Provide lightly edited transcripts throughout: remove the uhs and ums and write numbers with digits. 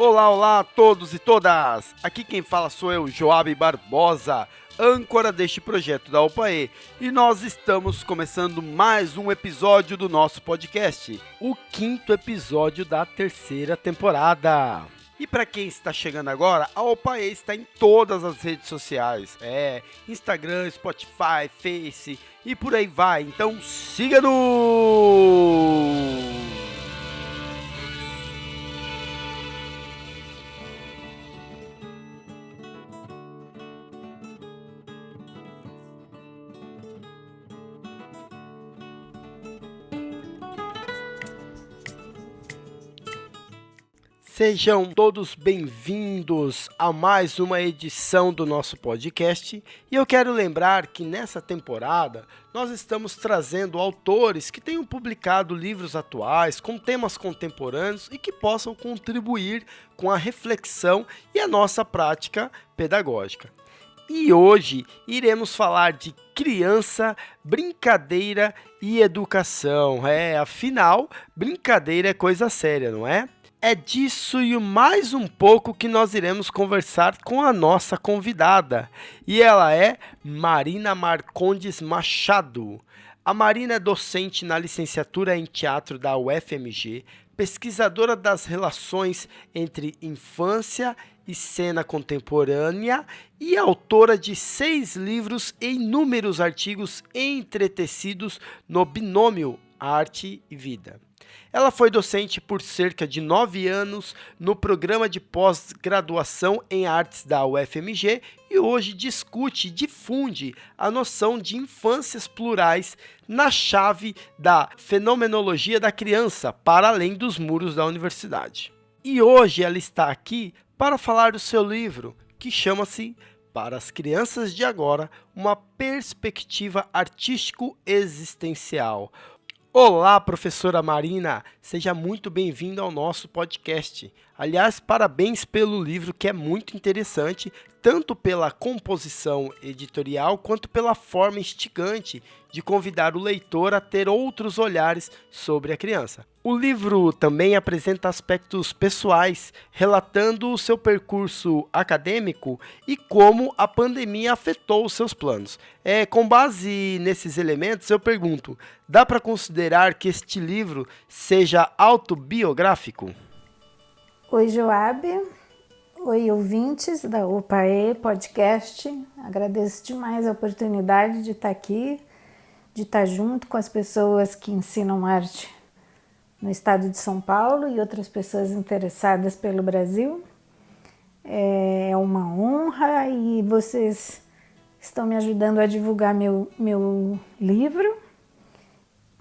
Olá, olá a todos e todas! Aqui quem fala sou eu, Joab Barbosa, âncora deste projeto da UPAE, e nós estamos começando mais um episódio do nosso podcast, o 5º episódio da 3ª temporada. E para quem está chegando agora, a UPAE está em todas as redes sociais, Instagram, Spotify, Face e por aí vai, então siga-nos! Sejam todos bem-vindos a mais uma edição do nosso podcast, e eu quero lembrar que nessa temporada nós estamos trazendo autores que tenham publicado livros atuais com temas contemporâneos e que possam contribuir com a reflexão e a nossa prática pedagógica. E hoje iremos falar de criança, brincadeira e educação. Afinal, brincadeira é coisa séria, não é? É disso e mais um pouco que nós iremos conversar com a nossa convidada. E ela é Marina Marcondes Machado. A Marina é docente na licenciatura em teatro da UFMG, pesquisadora das relações entre infância e cena contemporânea e autora de 6 livros e inúmeros artigos entretecidos no binômio Arte e Vida. Ela foi docente por cerca de 9 anos no programa de pós-graduação em artes da UFMG e hoje discute e difunde a noção de infâncias plurais na chave da fenomenologia da criança para além dos muros da universidade. E hoje ela está aqui para falar do seu livro, que chama-se Para as Crianças de Agora, uma perspectiva artístico-existencial. Olá, professora Marina, seja muito bem-vinda ao nosso podcast. Aliás, parabéns pelo livro, que é muito interessante, tanto pela composição editorial, quanto pela forma instigante de convidar o leitor a ter outros olhares sobre a criança. O livro também apresenta aspectos pessoais, relatando o seu percurso acadêmico e como a pandemia afetou os seus planos. Com base nesses elementos, eu pergunto, dá para considerar que este livro seja autobiográfico? Oi, Joab. Oi, ouvintes da UPAE Podcast. Agradeço demais a oportunidade de estar aqui, de estar junto com as pessoas que ensinam arte no estado de São Paulo e outras pessoas interessadas pelo Brasil. É uma honra e vocês estão me ajudando a divulgar meu livro,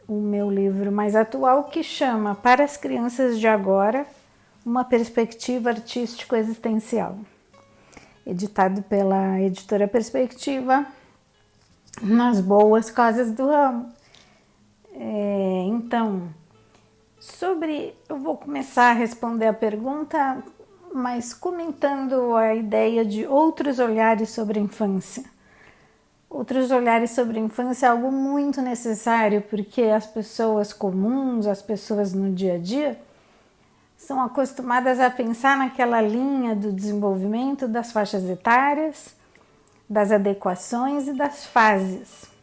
o meu livro mais atual, que chama Para as Crianças de Agora, uma perspectiva artístico-existencial, editado pela editora Perspectiva, nas boas casas do ramo. Eu vou começar a responder a pergunta, mas comentando a ideia de outros olhares sobre a infância. Outros olhares sobre a infância é algo muito necessário, porque as pessoas comuns, as pessoas no dia a dia, são acostumadas a pensar naquela linha do desenvolvimento das faixas etárias, das adequações e das fases.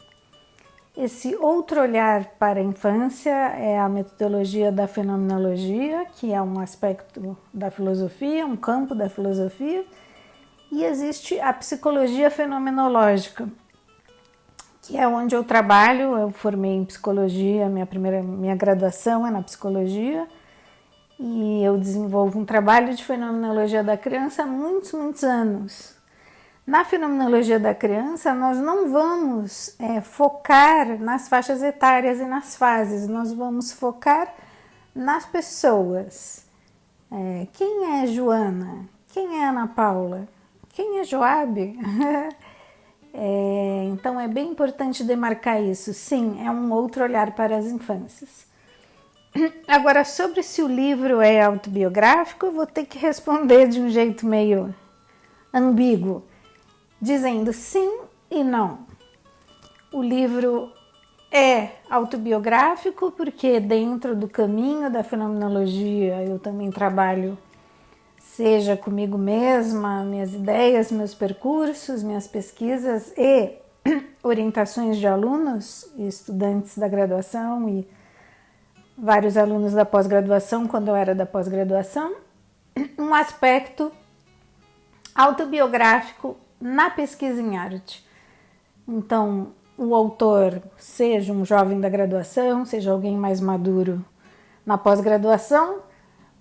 Esse outro olhar para a infância é a metodologia da fenomenologia, que é um aspecto da filosofia, um campo da filosofia, e existe a psicologia fenomenológica, que é onde eu trabalho. Eu formei em psicologia, minha graduação é na psicologia, e eu desenvolvo um trabalho de fenomenologia da criança há muitos anos. Na fenomenologia da criança, nós não vamos focar nas faixas etárias e nas fases, nós vamos focar nas pessoas. Quem é Joana? Quem é Ana Paula? Quem é Joab? Então é bem importante demarcar isso. Sim, é um outro olhar para as infâncias. Agora, sobre se o livro é autobiográfico, eu vou ter que responder de um jeito meio ambíguo, dizendo sim e não. O livro é autobiográfico porque dentro do caminho da fenomenologia eu também trabalho seja comigo mesma, minhas ideias, meus percursos, minhas pesquisas e orientações de alunos e estudantes da graduação e vários alunos da pós-graduação, quando eu era da pós-graduação, um aspecto autobiográfico na pesquisa em arte. Então, o autor, seja um jovem da graduação, seja alguém mais maduro na pós-graduação,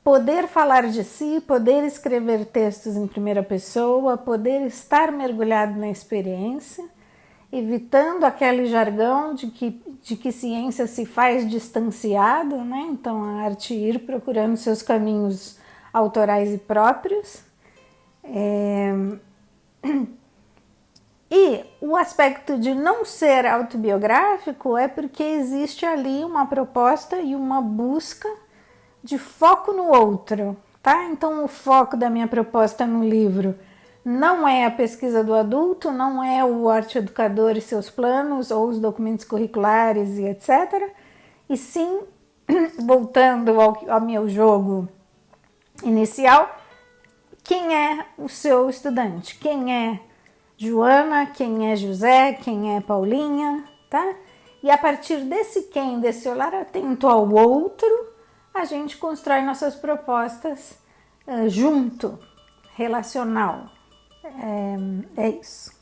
poder falar de si, poder escrever textos em primeira pessoa, poder estar mergulhado na experiência, evitando aquele jargão de que ciência se faz distanciado, né? Então a arte ir procurando seus caminhos autorais e próprios. E o aspecto de não ser autobiográfico é porque existe ali uma proposta e uma busca de foco no outro, tá? Então o foco da minha proposta no livro não é a pesquisa do adulto, não é o arte educador e seus planos ou os documentos curriculares e etc. E sim, voltando ao meu jogo inicial, quem é o seu estudante? Quem é Joana? Quem é José? Quem é Paulinha? Tá? E a partir desse olhar atento ao outro, a gente constrói nossas propostas junto, relacional. É isso.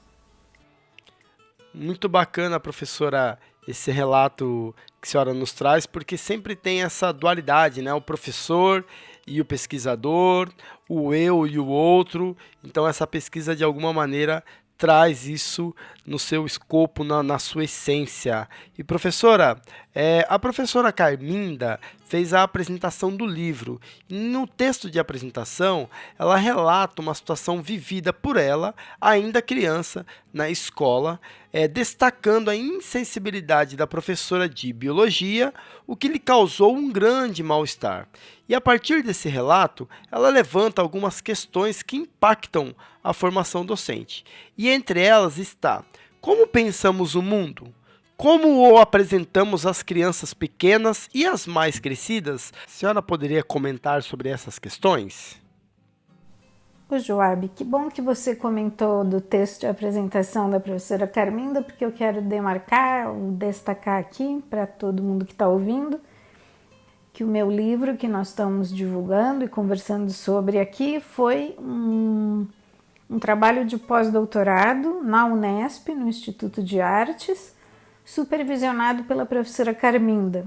Muito bacana, professora, esse relato que a senhora nos traz, porque sempre tem essa dualidade, né? O professor e o pesquisador, o eu e o outro. Então essa pesquisa, de alguma maneira, traz isso no seu escopo, na sua essência. E professora, a professora Carminda fez a apresentação do livro. E no texto de apresentação, ela relata uma situação vivida por ela, ainda criança, na escola, destacando a insensibilidade da professora de biologia, o que lhe causou um grande mal-estar. E a partir desse relato, ela levanta algumas questões que impactam a formação docente. E entre elas está: como pensamos o mundo? Como o apresentamos às crianças pequenas e às mais crescidas? A senhora poderia comentar sobre essas questões? O Joab, que bom que você comentou do texto de apresentação da professora Carminda, porque eu quero demarcar ou destacar aqui para todo mundo que está ouvindo que o meu livro que nós estamos divulgando e conversando sobre aqui foi um trabalho de pós-doutorado na Unesp, no Instituto de Artes, supervisionado pela professora Carminda.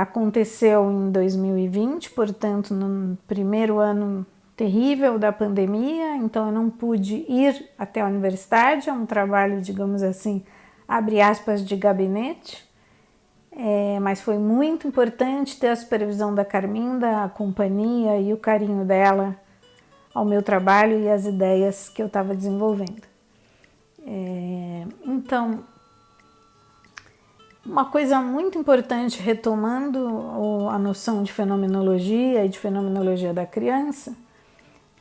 Aconteceu em 2020, portanto, no primeiro ano terrível da pandemia, então eu não pude ir até a universidade, é um trabalho, digamos assim, abre aspas, de gabinete, mas foi muito importante ter a supervisão da Carminda, a companhia e o carinho dela ao meu trabalho e às ideias que eu estava desenvolvendo. Então, uma coisa muito importante, retomando a noção de fenomenologia e de fenomenologia da criança,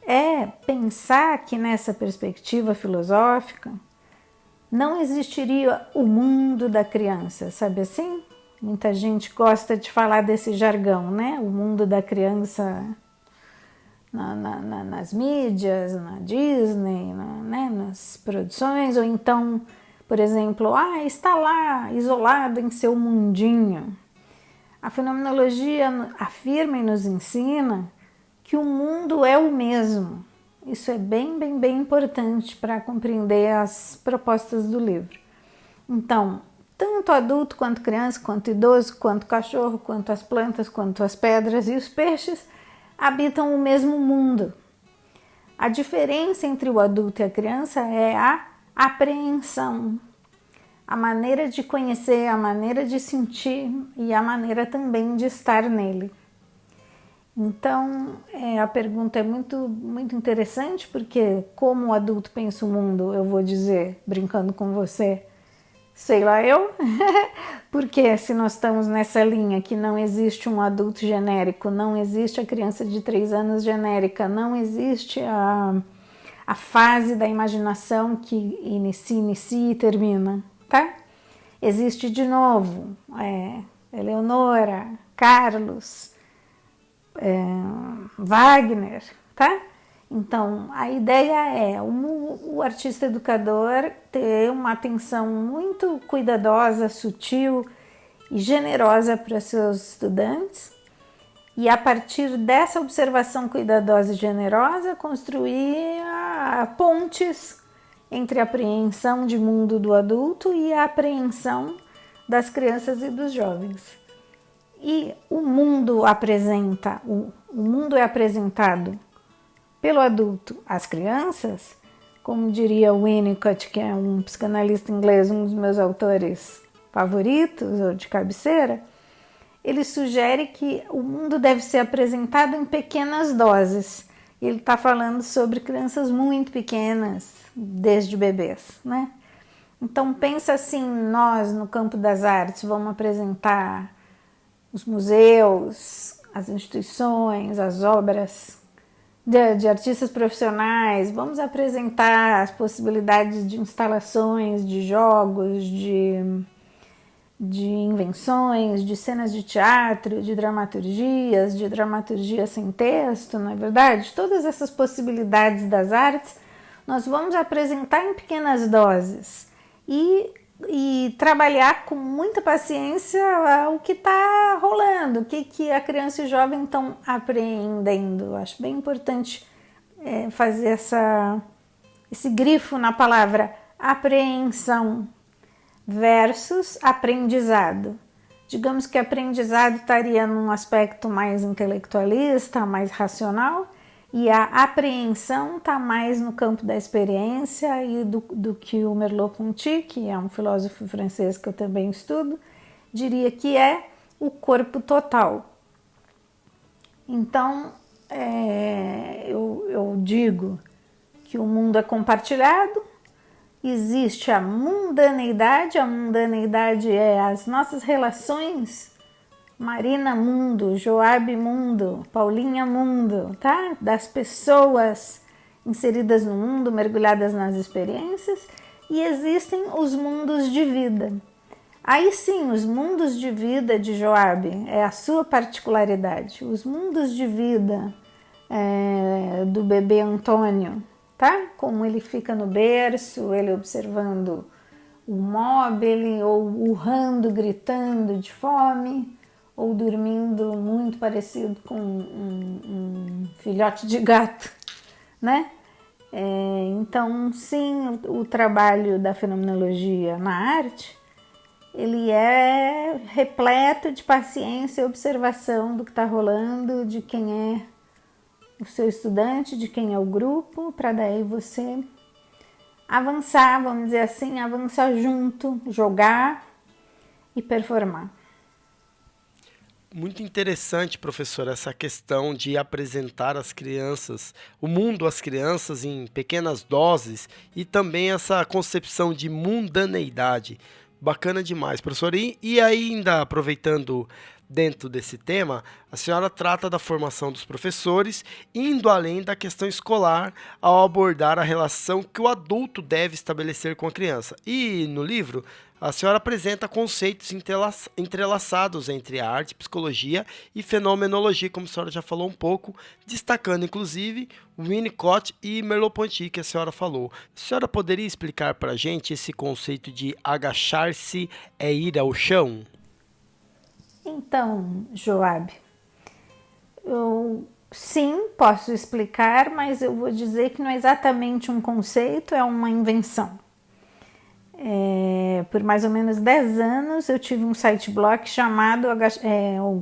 é pensar que nessa perspectiva filosófica não existiria o mundo da criança, sabe assim? Muita gente gosta de falar desse jargão, né? O mundo da criança nas mídias, na Disney, nas produções, ou então, por exemplo, está lá isolado em seu mundinho. A fenomenologia afirma e nos ensina que o mundo é o mesmo. Isso é bem importante para compreender as propostas do livro. Então, tanto adulto, quanto criança, quanto idoso, quanto cachorro, quanto as plantas, quanto as pedras e os peixes habitam o mesmo mundo. A diferença entre o adulto e a criança é a apreensão, a maneira de conhecer, a maneira de sentir e a maneira também de estar nele. Então, a pergunta é muito interessante, porque como o adulto pensa o mundo, eu vou dizer, brincando com você, sei lá eu, porque se nós estamos nessa linha que não existe um adulto genérico, não existe a criança de 3 anos genérica, não existe a fase da imaginação que inicia e termina, tá? Existe de novo Eleonora, Carlos, Wagner, tá? Então, a ideia é o artista educador ter uma atenção muito cuidadosa, sutil e generosa para seus estudantes e, a partir dessa observação cuidadosa e generosa, construir pontes entre a apreensão de mundo do adulto e a apreensão das crianças e dos jovens. E o mundo é apresentado pelo adulto às crianças, como diria Winnicott, que é um psicanalista inglês, um dos meus autores favoritos ou de cabeceira. Ele sugere que o mundo deve ser apresentado em pequenas doses. Ele está falando sobre crianças muito pequenas, desde bebês, né? Então pensa assim, nós no campo das artes vamos apresentar os museus, as instituições, as obras de artistas profissionais, vamos apresentar as possibilidades de instalações, de jogos, de invenções, de cenas de teatro, de dramaturgia sem texto, não é verdade? Todas essas possibilidades das artes nós vamos apresentar em pequenas doses e trabalhar com muita paciência o que está rolando, o que a criança e o jovem estão apreendendo. Eu acho bem importante fazer esse grifo na palavra apreensão versus aprendizado. Digamos que aprendizado estaria num aspecto mais intelectualista, mais racional, e a apreensão está mais no campo da experiência e do que o Merleau-Ponty, que é um filósofo francês que eu também estudo, diria que é o corpo total. Então, eu digo que o mundo é compartilhado, existe a mundaneidade é as nossas relações, Marina mundo, Joabe mundo, Paulinha mundo, tá? Das pessoas inseridas no mundo, mergulhadas nas experiências, e existem os mundos de vida. Aí sim, os mundos de vida de Joabe é a sua particularidade. Os mundos de vida do bebê Antônio, tá? Como ele fica no berço, ele observando o móvel, ou urrando, gritando de fome, ou dormindo muito parecido com um filhote de gato, né? Então, sim, o trabalho da fenomenologia na arte, ele é repleto de paciência e observação do que está rolando, de quem é o seu estudante, de quem é o grupo, para daí você avançar, vamos dizer assim, avançar junto, jogar e performar. Muito interessante, professor, essa questão de apresentar às crianças, o mundo às crianças em pequenas doses e também essa concepção de mundaneidade. Bacana demais, professor. E ainda aproveitando dentro desse tema, a senhora trata da formação dos professores, indo além da questão escolar ao abordar a relação que o adulto deve estabelecer com a criança. E no livro, a senhora apresenta conceitos entrelaçados entre arte, psicologia e fenomenologia, como a senhora já falou um pouco, destacando inclusive Winnicott e Merleau-Ponty, que a senhora falou. A senhora poderia explicar para a gente esse conceito de agachar-se é ir ao chão? Então, Joabe, eu sim posso explicar, mas eu vou dizer que não é exatamente um conceito, é uma invenção. Por mais ou menos 10 anos eu tive um site blog chamado,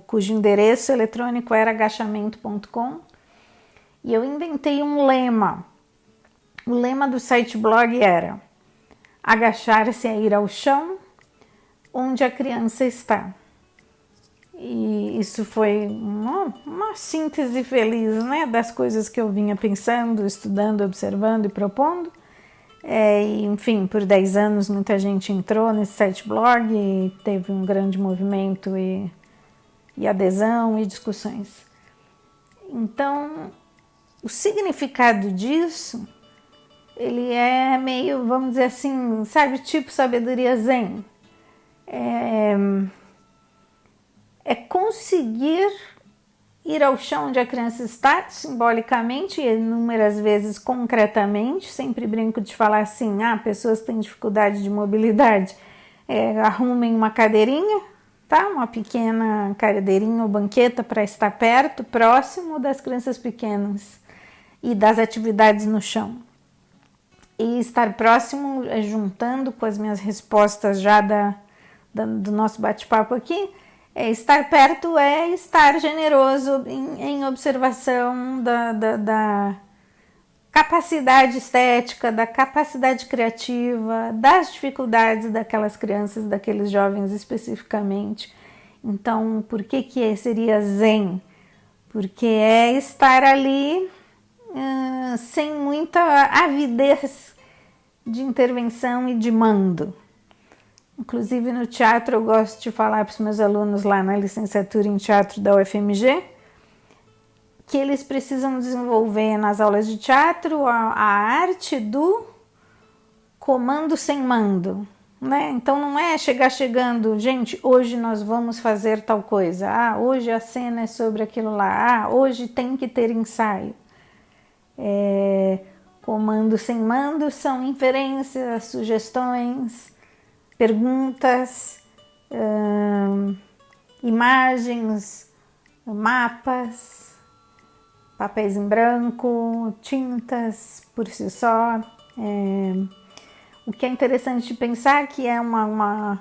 cujo endereço eletrônico era agachamento.com, e eu inventei um lema. O lema do site blog era: agachar-se é ir ao chão onde a criança está. E isso foi uma síntese feliz, né, das coisas que eu vinha pensando, estudando, observando e propondo. Enfim, por 10 anos muita gente entrou nesse site blog e teve um grande movimento e adesão e discussões. Então, o significado disso, ele é meio, vamos dizer assim, sabe, tipo sabedoria zen. É conseguir ir ao chão onde a criança está, simbolicamente e inúmeras vezes concretamente. Sempre brinco de falar assim, pessoas que têm dificuldade de mobilidade, arrumem uma cadeirinha, tá? Uma pequena cadeirinha ou banqueta para estar perto, próximo das crianças pequenas e das atividades no chão. E estar próximo, juntando com as minhas respostas já do nosso bate-papo aqui, estar perto é estar generoso em observação da capacidade estética, da capacidade criativa, das dificuldades daquelas crianças, daqueles jovens especificamente. Então, por que seria zen? Porque é estar ali sem muita avidez de intervenção e de mando. Inclusive no teatro eu gosto de falar para os meus alunos lá na licenciatura em teatro da UFMG que eles precisam desenvolver nas aulas de teatro a arte do comando sem mando, né? Então não é chegando, gente, hoje nós vamos fazer tal coisa, hoje a cena é sobre aquilo lá, hoje tem que ter ensaio. Comando sem mando são inferências, sugestões, perguntas, imagens, mapas, papéis em branco, tintas por si só. O que é interessante de pensar que é uma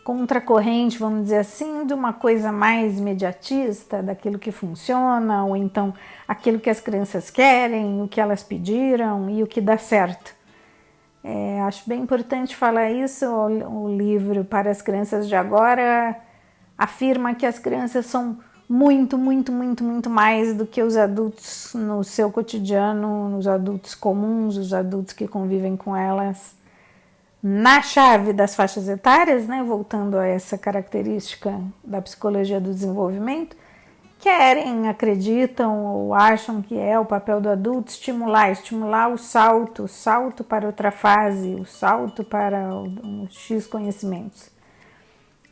contracorrente, vamos dizer assim, de uma coisa mais imediatista, daquilo que funciona, ou então aquilo que as crianças querem, o que elas pediram e o que dá certo. Acho bem importante falar isso. O livro Para as Crianças de Agora afirma que as crianças são muito, muito, muito, muito mais do que os adultos no seu cotidiano, os adultos comuns, os adultos que convivem com elas. Na chave das faixas etárias, né, voltando a essa característica da psicologia do desenvolvimento, querem, acreditam ou acham que é o papel do adulto estimular o salto para outra fase, o salto para os X conhecimentos.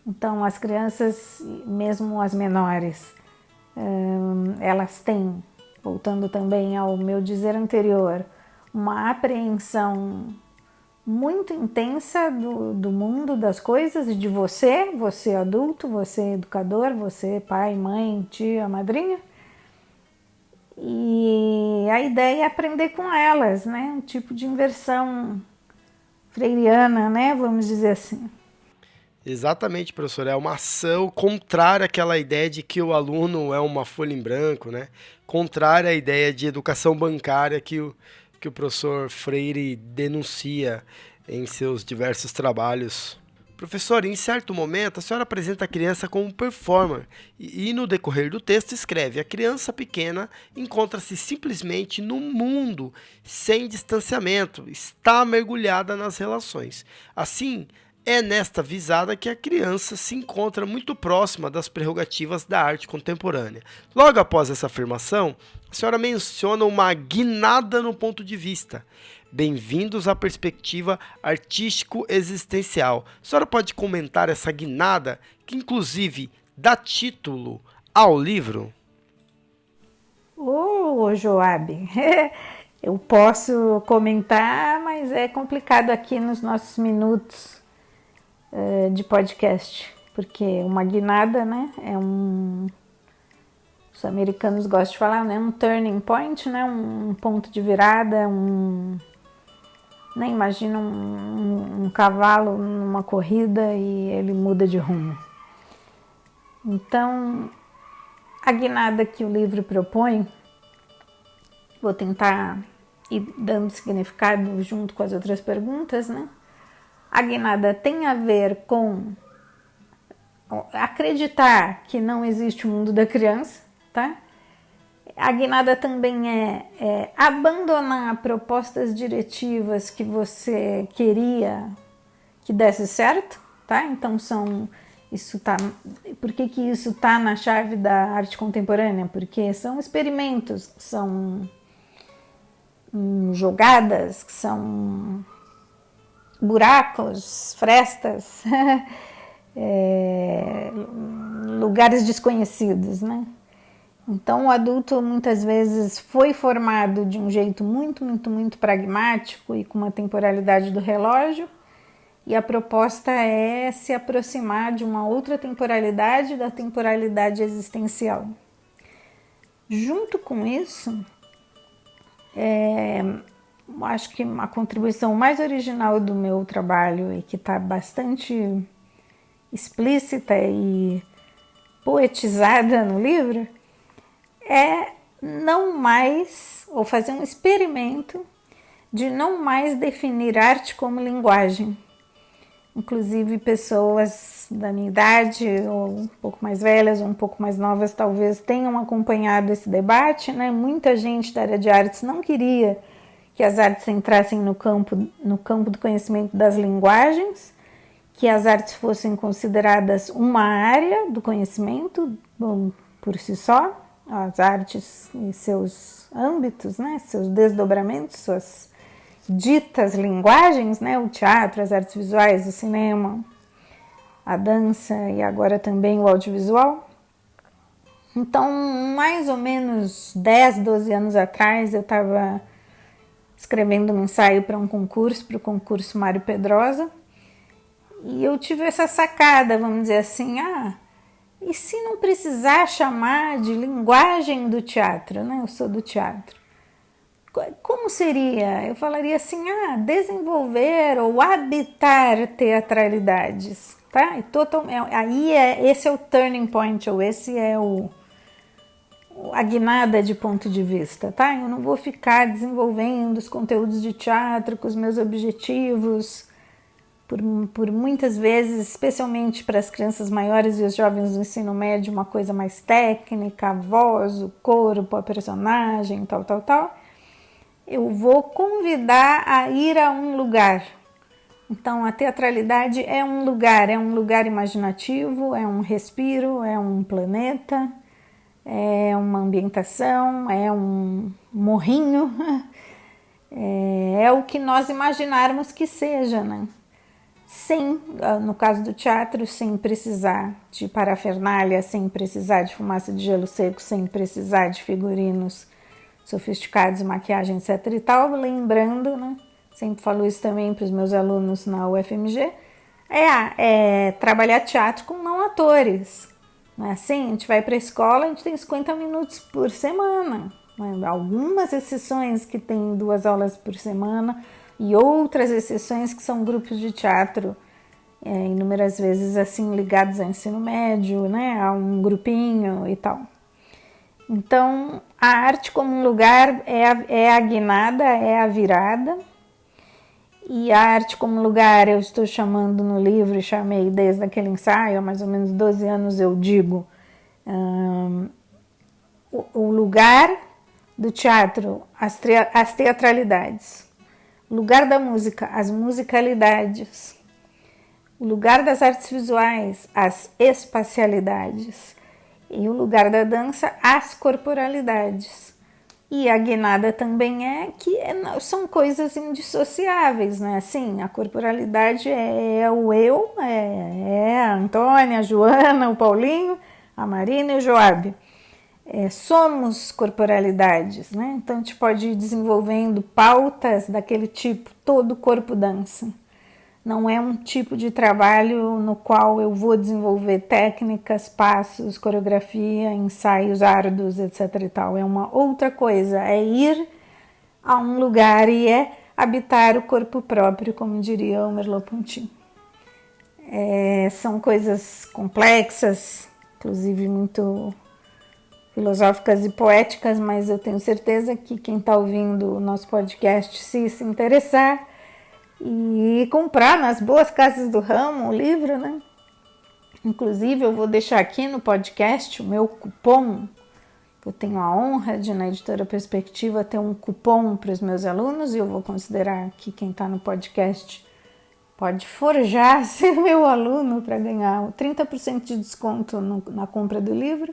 Então, as crianças, mesmo as menores, elas têm, voltando também ao meu dizer anterior, uma apreensão muito intensa do mundo, das coisas e de você adulto, você educador, você pai, mãe, tia, madrinha. E a ideia é aprender com elas, né? Um tipo de inversão freiriana, né? Vamos dizer assim. Exatamente, professor. É uma ação contrária àquela ideia de que o aluno é uma folha em branco, né? Contrária à ideia de educação bancária que o professor Freire denuncia em seus diversos trabalhos. Professor, em certo momento, a senhora apresenta a criança como performer e no decorrer do texto escreve: a criança pequena encontra-se simplesmente no mundo sem distanciamento, está mergulhada nas relações. Assim, é nesta visada que a criança se encontra muito próxima das prerrogativas da arte contemporânea. Logo após essa afirmação, a senhora menciona uma guinada no ponto de vista. Bem-vindos à perspectiva artístico-existencial. A senhora pode comentar essa guinada, que inclusive dá título ao livro? Joab, eu posso comentar, mas é complicado aqui nos nossos minutos de podcast, porque uma guinada, né, os americanos gostam de falar, né, um turning point, né, um ponto de virada, né, imagina um cavalo numa corrida e ele muda de rumo. Então, a guinada que o livro propõe, vou tentar ir dando significado junto com as outras perguntas, né? A guinada tem a ver com acreditar que não existe o mundo da criança, tá? A guinada também é abandonar propostas diretivas que você queria que desse certo, tá? Então por que isso tá na chave da arte contemporânea? Porque são experimentos, são jogadas, são buracos, frestas, lugares desconhecidos, né? Então, o adulto muitas vezes foi formado de um jeito muito pragmático e com uma temporalidade do relógio, e a proposta é se aproximar de uma outra temporalidade, da temporalidade existencial. Junto com isso, acho que a contribuição mais original do meu trabalho e que está bastante explícita e poetizada no livro é não mais, ou fazer um experimento de não mais definir arte como linguagem. Inclusive pessoas da minha idade, ou um pouco mais velhas, ou um pouco mais novas, talvez tenham acompanhado esse debate, né? Muita gente da área de artes não queria que as artes entrassem no campo do conhecimento das linguagens, que as artes fossem consideradas uma área do conhecimento por si só, as artes e seus âmbitos, né, seus desdobramentos, suas ditas linguagens, né, o teatro, as artes visuais, o cinema, a dança e agora também o audiovisual. Então, mais ou menos 10, 12 anos atrás, eu estava escrevendo um ensaio para o concurso Mário Pedrosa, e eu tive essa sacada, vamos dizer assim, e se não precisar chamar de linguagem do teatro, né? Eu sou do teatro. Como seria? Eu falaria assim, desenvolver ou habitar teatralidades, tá? Esse é o turning point, ou esse é a guinada de ponto de vista, tá? Eu não vou ficar desenvolvendo os conteúdos de teatro com os meus objetivos, por muitas vezes, especialmente para as crianças maiores e os jovens do ensino médio, uma coisa mais técnica, a voz, o corpo, a personagem, tal. Eu vou convidar a ir a um lugar. Então, a teatralidade é um lugar imaginativo, é um respiro, é um planeta, é uma ambientação, é um morrinho, é o que nós imaginarmos que seja, né? Sem, no caso do teatro, sem precisar de parafernália, sem precisar de fumaça de gelo seco, sem precisar de figurinos sofisticados, maquiagem, etc e tal. Lembrando, né, sempre falo isso também para os meus alunos na UFMG, trabalhar teatro com não atores. Não é assim? A gente vai para a escola, a gente tem 50 minutos por semana. Né? Algumas exceções que tem 2 aulas por semana, e outras exceções que são grupos de teatro, inúmeras vezes assim ligados ao ensino médio, né, a um grupinho e tal. Então, a arte como um lugar é a guinada, é a virada, e a arte como lugar eu estou chamando no livro, e chamei desde aquele ensaio, há mais ou menos 12 anos eu digo, o lugar do teatro, as teatralidades. O lugar da música, as musicalidades. O lugar das artes visuais, as espacialidades. E o lugar da dança, as corporalidades. E a guinada também são coisas indissociáveis, né? Assim, a corporalidade é o eu, é a Antônia, a Joana, o Paulinho, a Marina e o Joab. Somos corporalidades, né? Então a gente pode ir desenvolvendo pautas daquele tipo, todo o corpo dança. Não é um tipo de trabalho no qual eu vou desenvolver técnicas, passos, coreografia, ensaios árduos, etc e tal. É uma outra coisa, é ir a um lugar e é habitar o corpo próprio, como diria o Merleau-Ponty. São coisas complexas, inclusive muito filosóficas e poéticas, mas eu tenho certeza que quem está ouvindo o nosso podcast, se interessar e comprar nas boas casas do ramo o livro, né? Inclusive, eu vou deixar aqui no podcast o meu cupom. Eu tenho a honra de, na Editora Perspectiva, ter um cupom para os meus alunos, e eu vou considerar que quem está no podcast pode forjar ser meu aluno para ganhar 30% de desconto na compra do livro,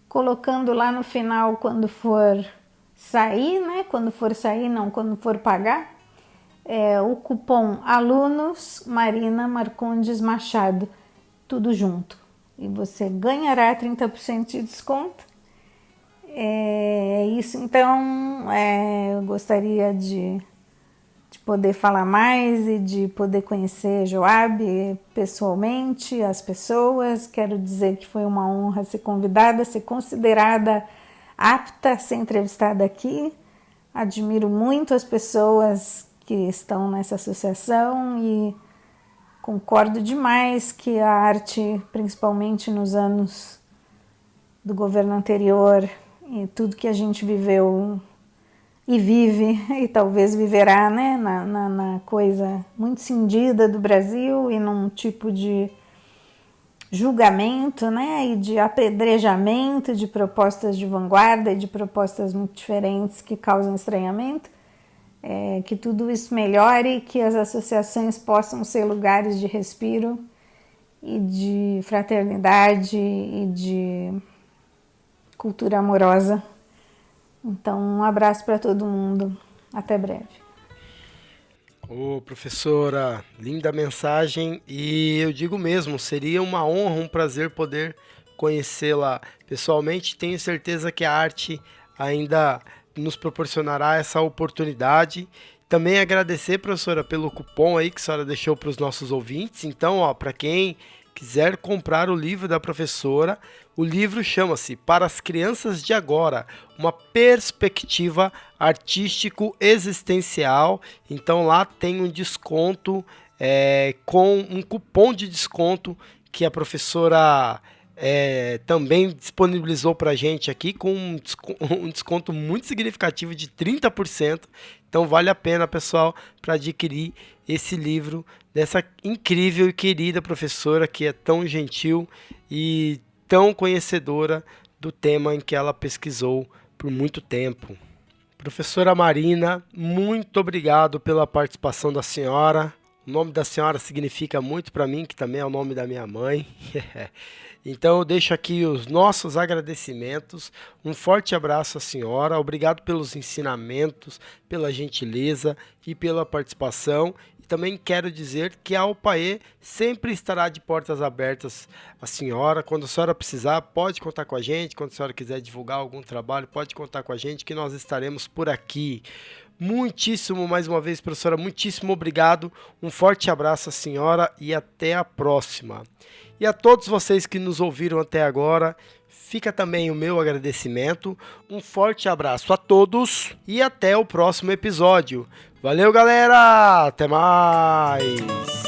colocando lá no final quando for sair, né? Quando for pagar, o cupom alunos Marina Marcondes Machado, tudo junto. E você ganhará 30% de desconto É isso, então eu gostaria de poder falar mais e de poder conhecer Joab pessoalmente, as pessoas. Quero dizer que foi uma honra ser convidada, ser considerada apta a ser entrevistada aqui. Admiro muito as pessoas que estão nessa associação e concordo demais que a arte, principalmente nos anos do governo anterior e tudo que a gente viveu e vive, e talvez viverá, né, na coisa muito cindida do Brasil e num tipo de julgamento, né, e de apedrejamento de propostas de vanguarda e de propostas muito diferentes que causam estranhamento, que tudo isso melhore, que as associações possam ser lugares de respiro e de fraternidade e de cultura amorosa. Então, um abraço para todo mundo. Até breve. Ô, professora, linda mensagem, e eu digo mesmo, seria uma honra, um prazer poder conhecê-la pessoalmente. Tenho certeza que a arte ainda nos proporcionará essa oportunidade. Também agradecer, professora, pelo cupom aí que a senhora deixou para os nossos ouvintes. Então, ó, para quem quiser comprar o livro da professora, o livro chama-se Para as Crianças de Agora, uma perspectiva artístico-existencial. Então lá tem um desconto, com um cupom de desconto que a professora também disponibilizou para a gente aqui, com um desconto muito significativo de 30%. Então vale a pena, pessoal, para adquirir esse livro dessa incrível e querida professora que é tão gentil e tão conhecedora do tema em que ela pesquisou por muito tempo. Professora Marina, muito obrigado pela participação da senhora. O nome da senhora significa muito para mim, que também é o nome da minha mãe. Então eu deixo aqui os nossos agradecimentos. Um forte abraço à senhora. Obrigado pelos ensinamentos, pela gentileza e pela participação. Também quero dizer que a UPAE sempre estará de portas abertas à senhora. Quando a senhora precisar, pode contar com a gente. Quando a senhora quiser divulgar algum trabalho, pode contar com a gente, que nós estaremos por aqui. Muitíssimo, mais uma vez, professora, muitíssimo obrigado. Um forte abraço à senhora e até a próxima. E a todos vocês que nos ouviram até agora, fica também o meu agradecimento. Um forte abraço a todos e até o próximo episódio. Valeu, galera! Até mais!